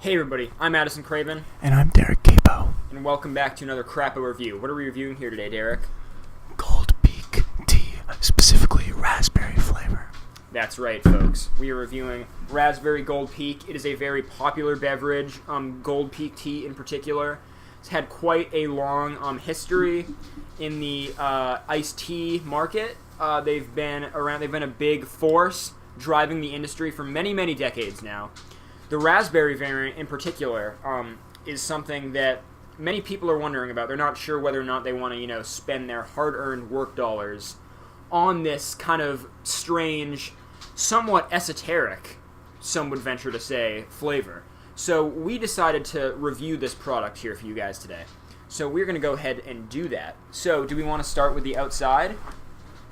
Hey everybody, I'm Addison Craven. And I'm Derek Crapo. And welcome back to another Crapo review. What are we reviewing here today, Derek? Gold Peak tea, specifically raspberry flavor. That's right, folks. We are reviewing Raspberry Gold Peak. It is a very popular beverage, Gold Peak tea in particular. It's had quite a long history in the iced tea market. They've been a big force driving the industry for many, many decades now. The raspberry variant in particular is something that many people are wondering about. They're not sure whether or not they want to, spend their hard-earned work dollars on this kind of strange, somewhat esoteric, some would venture to say, flavor. So we decided to review this product here for you guys today. So we're going to go ahead and do that. So do we want to start with the outside?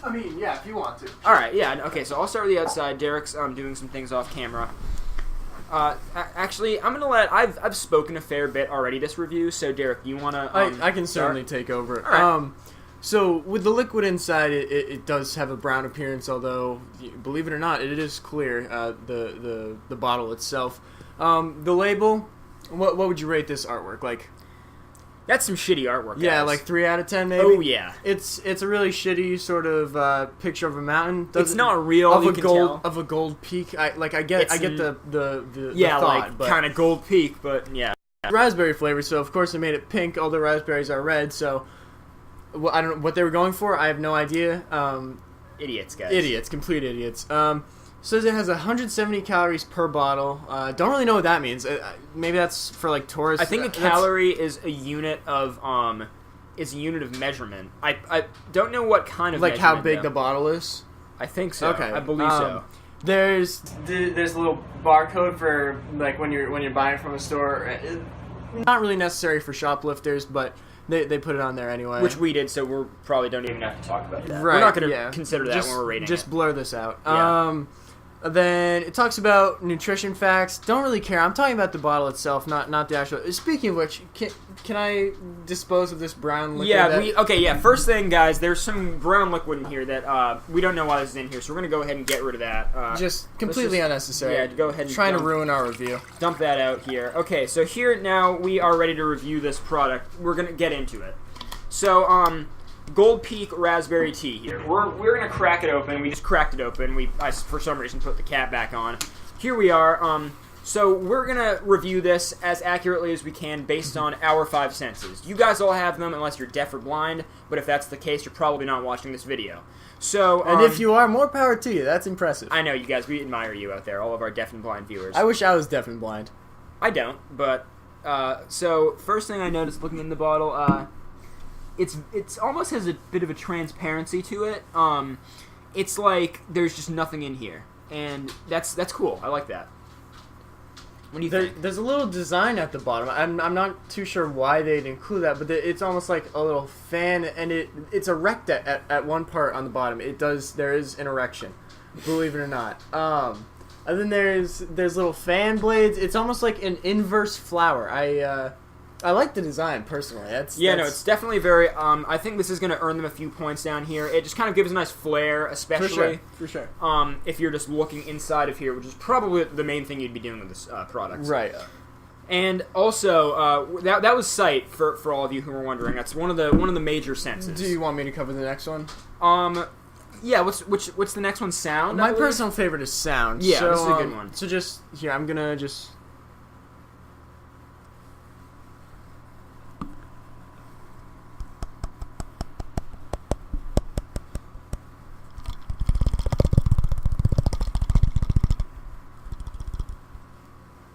I mean, yeah, if you want to. All right, yeah. Okay, so I'll start with the outside. Derek's doing some things off camera. Actually, I'm gonna I've spoken a fair bit already this review, so Derek, you wanna? I can certainly take over. All right. So with the liquid inside, it does have a brown appearance, although believe it or not, it is clear. The bottle itself, the label. What would you rate this artwork? Like, that's some shitty artwork. Yeah, guys. like 3 out of 10 maybe. Oh yeah, it's a really shitty sort of picture of a mountain. It's not real. Of you a can gold tell. of a gold peak. I get the yeah, thought, like kind of gold peak, but yeah. Raspberry flavor, so of course they made it pink. All the raspberries are red, so I don't know what they were going for. I have no idea. Idiots, guys. Idiots, complete idiots. Says it has 170 calories per bottle. Don't really know what that means. Maybe that's for like tourists. I think a calorie is a unit of measurement. I don't know what kind of like how big though. the bottle is. I think so. Okay, I believe so. There's a little barcode for like when you're buying from a store. Not really necessary for shoplifters, but they put it on there anyway. Which we did, so we probably don't even have to talk about that. Right, we're not going to consider that when we're rating Just it. blur this out. Yeah. Then it talks about nutrition facts. Don't really care. I'm talking about the bottle itself, not the actual. Speaking of which, can I dispose of this brown liquid? Yeah, First thing, guys, there's some brown liquid in here that we don't know why this is in here, so we're going to go ahead and get rid of that. Just completely unnecessary. Yeah, go ahead and trying to ruin our review. Dump that out here. Okay, so here now we are ready to review this product. We're going to get into it. So, Gold Peak Raspberry Tea here. We're going to crack it open. We just cracked it open. I for some reason, put the cap back on. Here we are. So we're going to review this as accurately as we can based on our 5 senses. You guys all have them unless you're deaf or blind, but if that's the case, you're probably not watching this video. So, and if you are, more power to you. That's impressive. I know, you guys. We admire you out there, all of our deaf and blind viewers. I wish I was deaf and blind. I don't, but... so, first thing I noticed looking in the bottle... It's almost has a bit of a transparency to it. It's like there's just nothing in here, and that's cool. I like that. What do you think? There's a little design at the bottom. I'm not too sure why they'd include that, but it's almost like a little fan, and it's erect at one part on the bottom. There is an erection, believe it or not. And then there's little fan blades. It's almost like an inverse flower. I like the design, personally. No, it's definitely very... I think this is going to earn them a few points down here. It just kind of gives a nice flair, especially... For sure. If you're just looking inside of here, which is probably the main thing you'd be doing with this product. Right. And also, that was sight, for all of you who were wondering. That's one of the major senses. Do you want me to cover the next one? Yeah, what's the next one? Sound? My personal favorite is sound. Yeah, so, this is a good one. So just... Here, I'm going to just...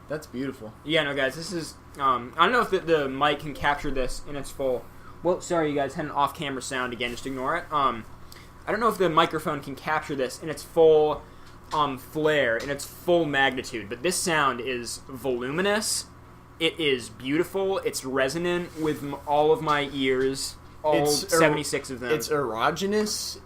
That's beautiful. Yeah, no, guys, this is... I don't know if the mic can capture this in its full... Well, sorry, you guys had an off-camera sound again. Just ignore it. I don't know if the microphone can capture this in its full flair, in its full magnitude, but this sound is voluminous. It is beautiful. It's resonant with all of my ears, all 76 of them. It's erogenous.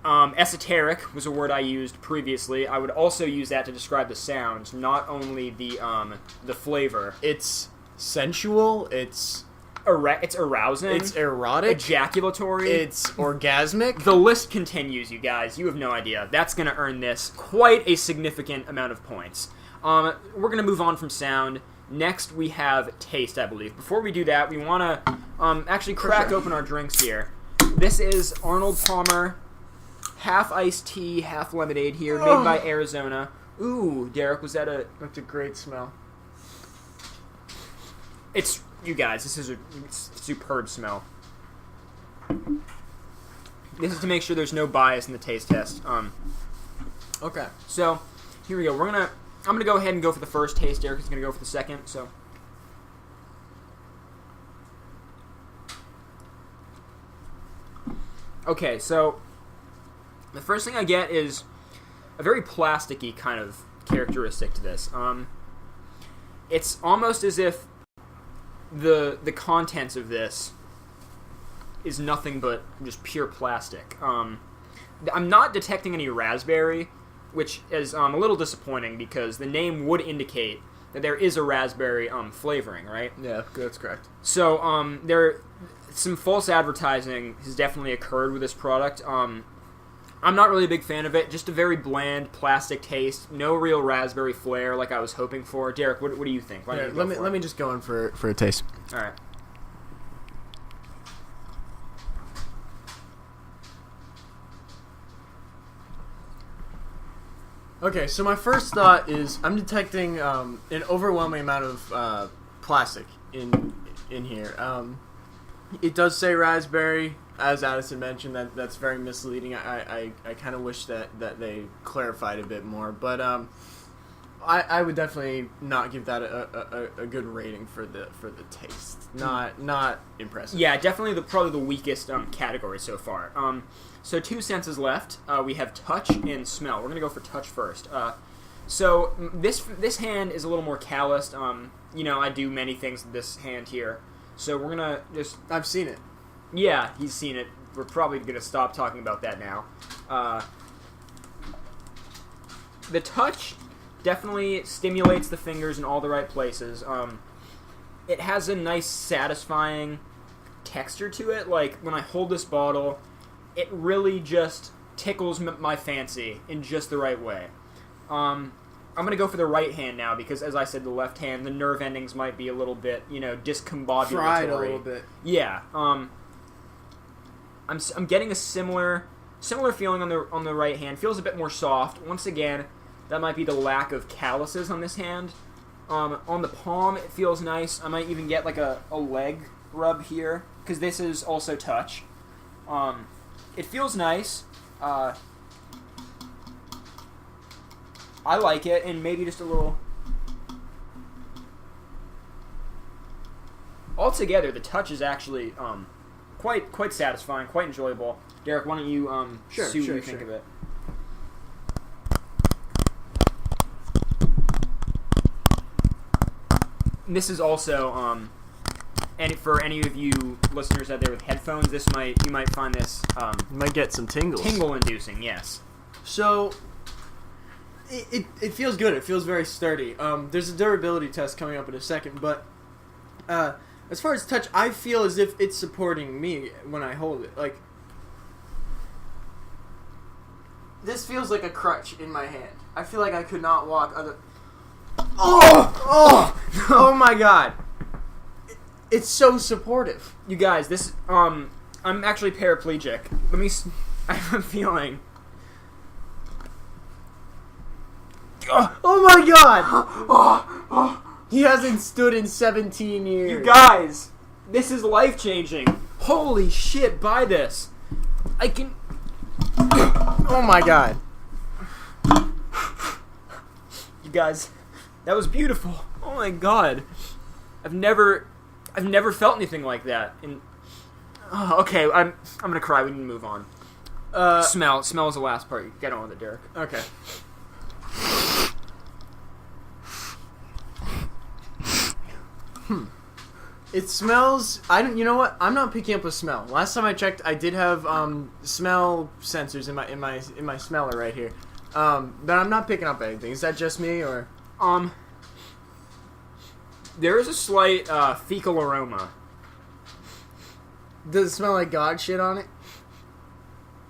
Esoteric was a word I used previously. I would also use that to describe the sound, not only the flavor. It's sensual. It's arousing. It's erotic. Ejaculatory. It's orgasmic. The list continues, you guys. You have no idea. That's going to earn this quite a significant amount of points. We're gonna move on from sound. Next, we have taste, I believe. Before we do that, we want to actually crack open our drinks here. This is Arnold Palmer, half iced tea, half lemonade here, made by Arizona. Ooh, Derek, was that a... That's a great smell. It's... You guys, this is a superb smell. This is to make sure there's no bias in the taste test. Okay. So, here we go. I'm gonna go ahead and go for the first taste. Derek is gonna go for the second. So, okay. So, the first thing I get is a very plasticky kind of characteristic to this. It's almost as if the contents of this is nothing but just pure plastic. I'm not detecting any raspberry, which is a little disappointing because the name would indicate that there is a raspberry flavoring, right? Yeah, that's correct. So some false advertising has definitely occurred with this product. I'm not really a big fan of it. Just a very bland plastic taste. No real raspberry flair like I was hoping for. Derek, what do you think? Yeah, let me just go in for a taste. All right. Okay, so my first thought is I'm detecting an overwhelming amount of plastic in here. It does say raspberry, as Addison mentioned. That's very misleading. I kind of wish that they clarified a bit more, but I would definitely not give that a good rating for the taste. Not impressive. Yeah, definitely probably the weakest category so far. So 2 senses left. We have touch and smell. We're gonna go for touch first. So this hand is a little more calloused. I do many things with this hand here. So we're gonna just... I've seen it. Yeah, he's seen it. We're probably gonna stop talking about that now. The touch definitely stimulates the fingers in all the right places. It has a nice, satisfying texture to it. Like, when I hold this bottle, it really just tickles my fancy in just the right way. I'm going to go for the right hand now because, as I said, the left hand, the nerve endings might be a little bit, discombobulatory. Fried a little bit. Yeah. I'm getting a similar feeling on the right hand. Feels a bit more soft. Once again, that might be the lack of calluses on this hand. On the palm, it feels nice. I might even get like a leg rub here because this is also touch. It feels nice. I like it, and maybe just a little... Altogether, the touch is actually quite satisfying, quite enjoyable. Derek, why don't you see what you think of it? And this is also, and for any of you listeners out there with headphones, you might find this You might get some tingles. Tingle-inducing, yes. So, it feels good. It feels very sturdy. There's a durability test coming up in a second, but as far as touch, I feel as if it's supporting me when I hold it. Like, this feels like a crutch in my hand. I feel like I could not walk other... Oh my god. It's so supportive. You guys, this, I'm actually paraplegic. I have a feeling. Oh my god! He hasn't stood in 17 years. You guys, this is life-changing. Holy shit, buy this. I can... Oh my god. You guys, that was beautiful. Oh my god. I've never felt anything like that. Okay, I'm gonna cry. We need to move on. Smell is the last part. Get on with it, Derek. Okay. It smells. You know what? I'm not picking up a smell. Last time I checked, I did have smell sensors in my smeller right here. But I'm not picking up anything. Is that just me or? There is a slight fecal aroma. Does it smell like god shit on it?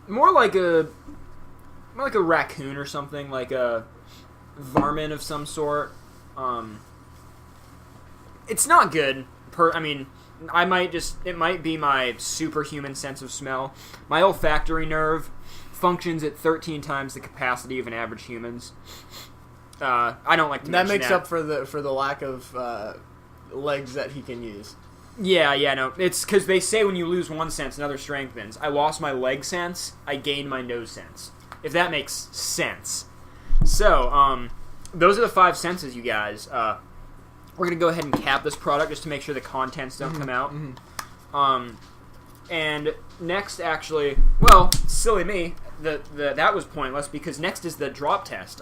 More like a raccoon or something. Like a varmint of some sort. It's not good. It might be my superhuman sense of smell. My olfactory nerve functions at 13 times the capacity of an average human's. I don't like to mention that. That makes up for the lack of legs that he can use. Yeah, no. It's because they say when you lose one sense, another strengthens. I lost my leg sense, I gained my nose sense. If that makes sense. So, those are the 5 senses, you guys. We're going to go ahead and cap this product just to make sure the contents don't come out. And next, actually, well, silly me, that was pointless because next is the drop test.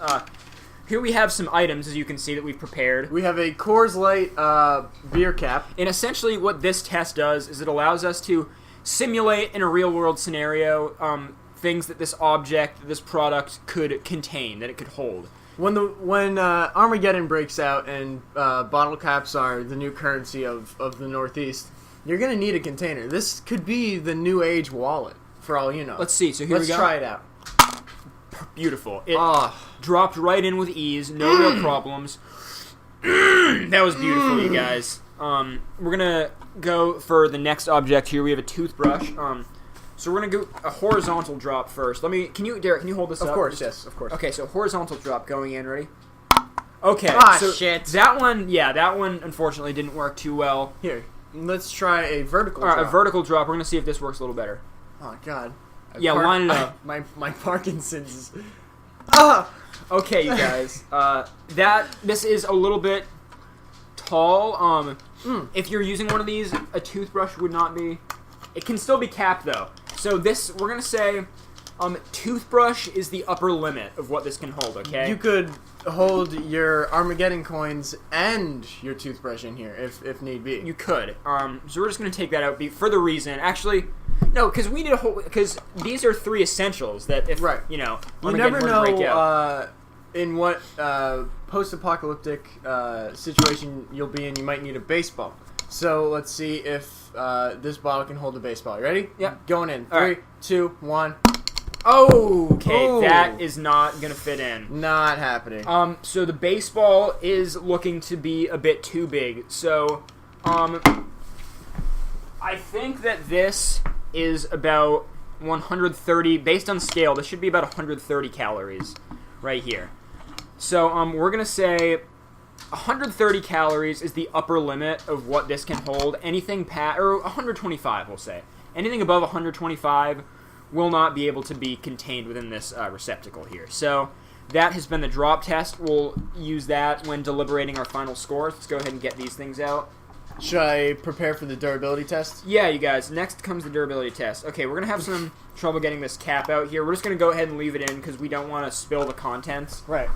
Here we have some items, as you can see, that we've prepared. We have a Coors Light beer cap. And essentially what this test does is it allows us to simulate in a real-world scenario things that this product could contain, that it could hold. When Armageddon breaks out and bottle caps are the new currency of the Northeast, you're going to need a container. This could be the new age wallet, for all you know. Let's see. So here we go. Let's try it out. Beautiful. It dropped right in with ease. No real problems. That was beautiful, you guys. We're going to go for the next object here. We have a toothbrush. So we're going to go a horizontal drop first. Derek, can you hold this up? Of course, yes, of course. Okay, so horizontal drop going in. Ready? Okay. So shit. That one unfortunately didn't work too well. Here, let's try a vertical drop. All right, a vertical drop. We're going to see if this works a little better. Oh, God. Line it up. My Parkinson's. Okay, you guys. This is a little bit tall. If you're using one of these, a toothbrush would not be. It can still be capped though. So we're gonna say, toothbrush is the upper limit of what this can hold. Okay. You could hold your Armageddon coins and your toothbrush in here if need be. You could. So we're just gonna take that out for the reason. Actually, no, because we need a whole. Because these are 3 essentials that if you never know in what post-apocalyptic situation you'll be in. You might need a baseball. So let's see if this bottle can hold a baseball. You ready? Yep. Going in. All 3, right. 2, 1. Okay, that is not gonna fit in. Not happening. So the baseball is looking to be a bit too big. So, I think that this is about 130, based on scale, this should be about 130 calories right here. So, we're gonna say 130 calories is the upper limit of what this can hold. Anything or 125, we'll say. Anything above 125 will not be able to be contained within this receptacle here. So that has been the drop test. We'll use that when deliberating our final scores. Let's go ahead and get these things out. Should I prepare for the durability test? Yeah, you guys. Next comes the durability test. Okay, we're going to have some trouble getting this cap out here. We're just going to go ahead and leave it in because we don't want to spill the contents. Right.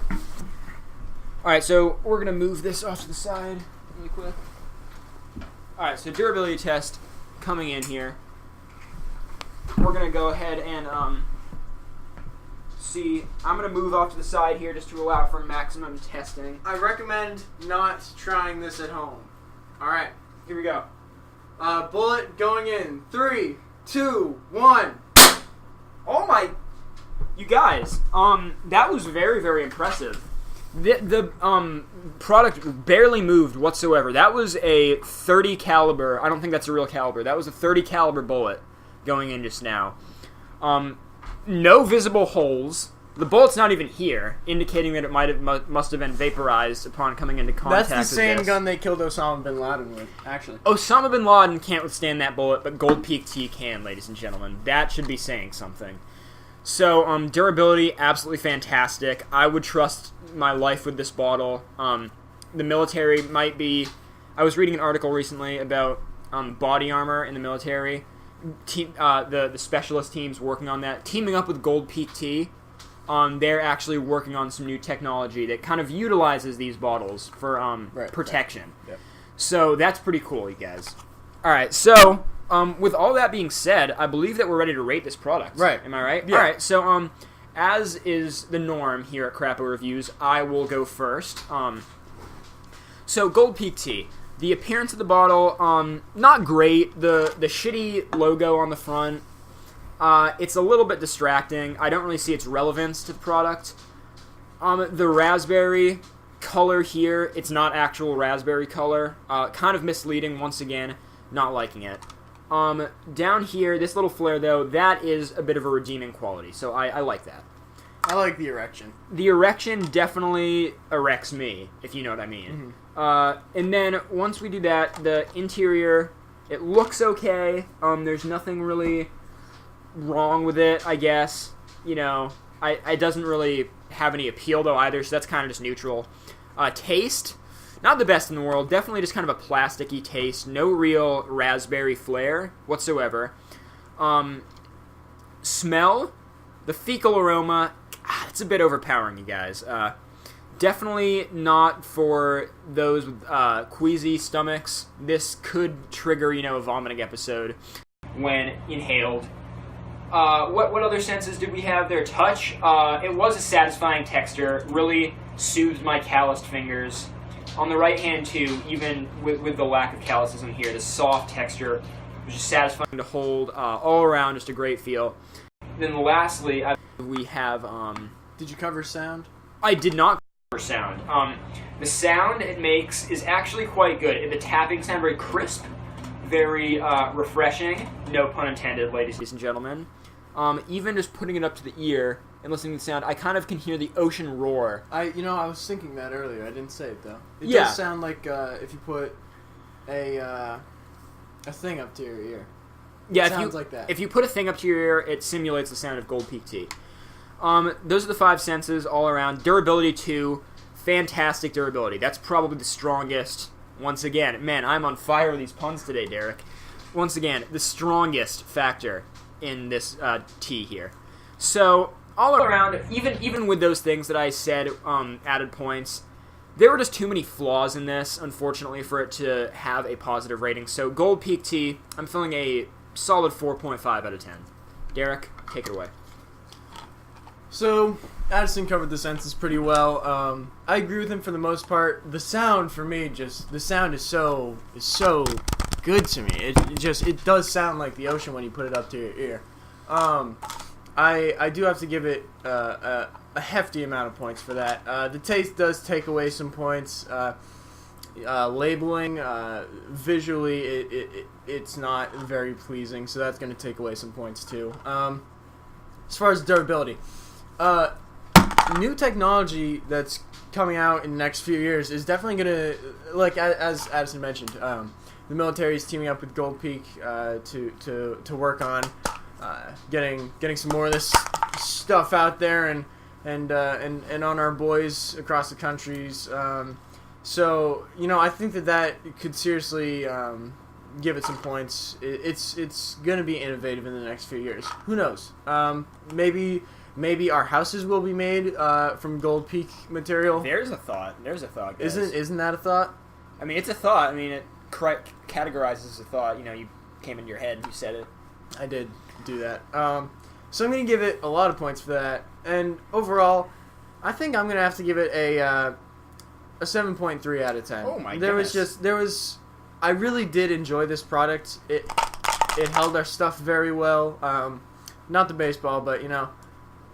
Alright, so we're going to move this off to the side really quick. Alright, so durability test coming in here. We're going to go ahead and see. I'm going to move off to the side here just to allow for maximum testing. I recommend not trying this at home. Alright, here we go. Bullet going in. 3, 2, 1. Oh my... You guys, that was very, very impressive. The product barely moved whatsoever. That was a 30 caliber. I don't think that's a real caliber. That was a 30 caliber bullet going in just now. No visible holes. The bullet's not even here, indicating that it must have been vaporized upon coming into contact with this. That's the same gun they killed Osama bin Laden with, actually. Osama bin Laden can't withstand that bullet, but Gold Peak Tea can, ladies and gentlemen. That should be saying something. So, durability, absolutely fantastic. I would trust my life with this bottle. The military might be... I was reading an article recently about body armor in the military. The specialist teams working on that, teaming up with Gold Peak Tea. They're actually working on some new technology that kind of utilizes these bottles for protection. Right. Yep. So that's pretty cool, you guys. All right, so... with all that being said, I believe that we're ready to rate this product. Right. Am I right? Yeah. All right. So, as is the norm here at Crapo Reviews, I will go first. So Gold Peak Tea. The appearance of the bottle, not great. The shitty logo on the front, it's a little bit distracting. I don't really see its relevance to the product. The raspberry color here, it's not actual raspberry color. Kind of misleading once again. Not liking it. Down here, this little flare though, that is a bit of a redeeming quality. So I like that. I like the erection. The erection definitely erects me, if you know what I mean. And then once we do that, the interior, it looks okay. There's nothing really wrong with it, I guess. You know, it doesn't really have any appeal though either, so that's kind of just neutral. Taste, not the best in the world. Definitely just kind of a plasticky taste. No real raspberry flair whatsoever. Smell, the fecal aroma, it's a bit overpowering, you guys. Definitely not for those with queasy stomachs. This could trigger, a vomiting episode when inhaled. What other senses did we have there? Touch. It was a satisfying texture. Really soothed my calloused fingers. On the right hand, too, even with the lack of calluses in here, the soft texture was just satisfying to hold. All around, just a great feel. Then lastly, we have... Did you cover sound? I did not cover sound. The sound it makes is actually quite good. The tapping sound very crisp, very refreshing. No pun intended, ladies and gentlemen. Even just putting it up to the ear and listening to the sound, I kind of can hear the ocean roar. I was thinking that earlier. I didn't say it though. It does sound like if you put a thing up to your ear. Yeah, it sounds like that. If you put a thing up to your ear, it simulates the sound of Gold Peak tea. Those are the 5 senses all around. Durability, too. Fantastic durability. That's probably the strongest. Once again, man, I'm on fire with these puns today, Derek. Once again, the strongest factor in this tea here. So, all around, even with those things that I said, added points, there were just too many flaws in this, unfortunately, for it to have a positive rating. So, Gold Peak tea, I'm feeling a solid 4.5 out of 10. Derek, take it away. So, Addison covered the senses pretty well. I agree with him for the most part. The sound, for me, the sound is so good to me. It does sound like the ocean when you put it up to your ear. I do have to give it a hefty amount of points for that. The taste does take away some points. Labeling, visually, it's not very pleasing, so that's going to take away some points too. As far as durability, new technology that's coming out in the next few years is definitely going to, like as Addison mentioned, the military is teaming up with Gold Peak to work on getting some more of this stuff out there and on our boys across the countries. So I think that could seriously give it some points. It's going to be innovative in the next few years. Who knows? Maybe our houses will be made from Gold Peak material. There's a thought. Guys. Isn't that a thought? I mean, it's a thought. I mean, it categorizes as a thought. You came into your head and you said it. I did do that. So I'm going to give it a lot of points for that. And overall, I think I'm going to have to give it a 7.3 out of 10. Oh my goodness. I really did enjoy this product. It held our stuff very well. Not the baseball, but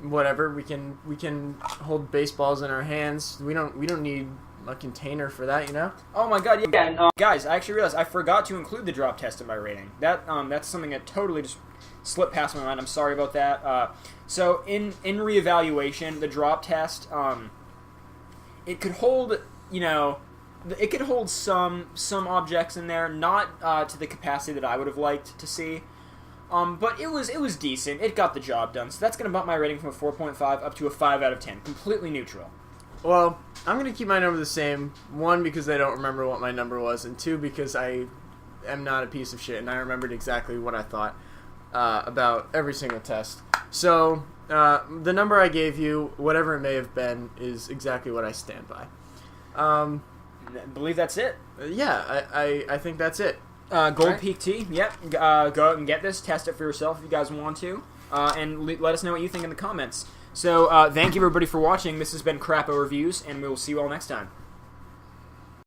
whatever. We can hold baseballs in our hands. We don't need a container for that, Oh my god, yeah. And, guys, I actually realized I forgot to include the drop test in my rating. That's something that totally just slipped past my mind. I'm sorry about that. So in reevaluation, the drop test, it could hold, it could hold some objects in there, not to the capacity that I would have liked to see. But it was decent. It got the job done. So that's going to bump my rating from a 4.5 up to a 5 out of 10. Completely neutral. Well, I'm going to keep my number the same. 1, because I don't remember what my number was, and 2, because I am not a piece of shit, and I remembered exactly what I thought about every single test. So, the number I gave you, whatever it may have been, is exactly what I stand by. I believe that's it. Yeah, I think that's it. Gold Peak tea, yep. Go out and get this. Test it for yourself if you guys want to. And let us know what you think in the comments. So, thank you everybody for watching. This has been Crapo Reviews, and we will see you all next time.